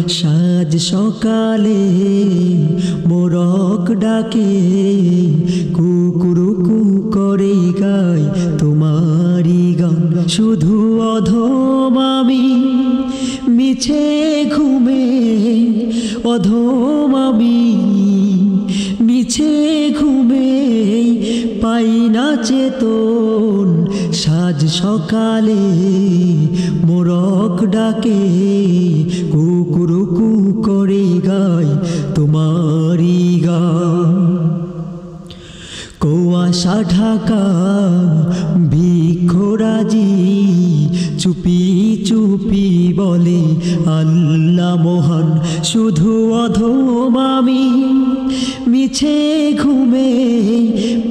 সাজ সকালে মোরক ডাকে, কুকুরুকু করে গায় তোমারি গান। শুধু অধম আমি মিছে ঘুমে, অধম আমি মিছে ঘুমে, পাই না চেতন। সাজ সকালে মোরক ডাকে, কুকুরুকু করে গায় তোমারি গান। কুয়াশা ঢাকা বৃক্ষরাজি চুপি চুপি বলে আল্লাহ মহান। শুধু অধম আমি মিছে ঘুমে,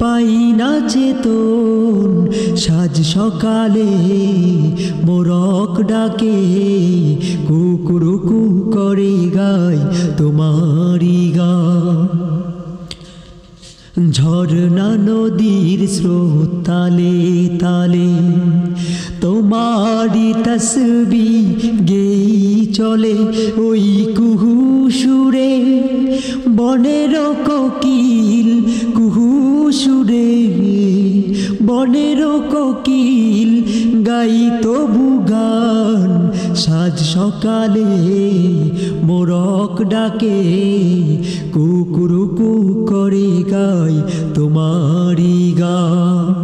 পাই না চেতন। সাজ সকালে মোরক ডাকে, কুকুরুকু করে গায় তোমারি গান। ঝরনা নদীর স্রোত তালে তালে তোমারি তসবিহ গেই চলে, ওই কুহু সুরে বনের কোকিল, কুহু সুরে বনের কোকিল গাই তবু গান। সাজ সকালে মোরক ডাকে, কুকুরুকু করে গায় তোমারি গান।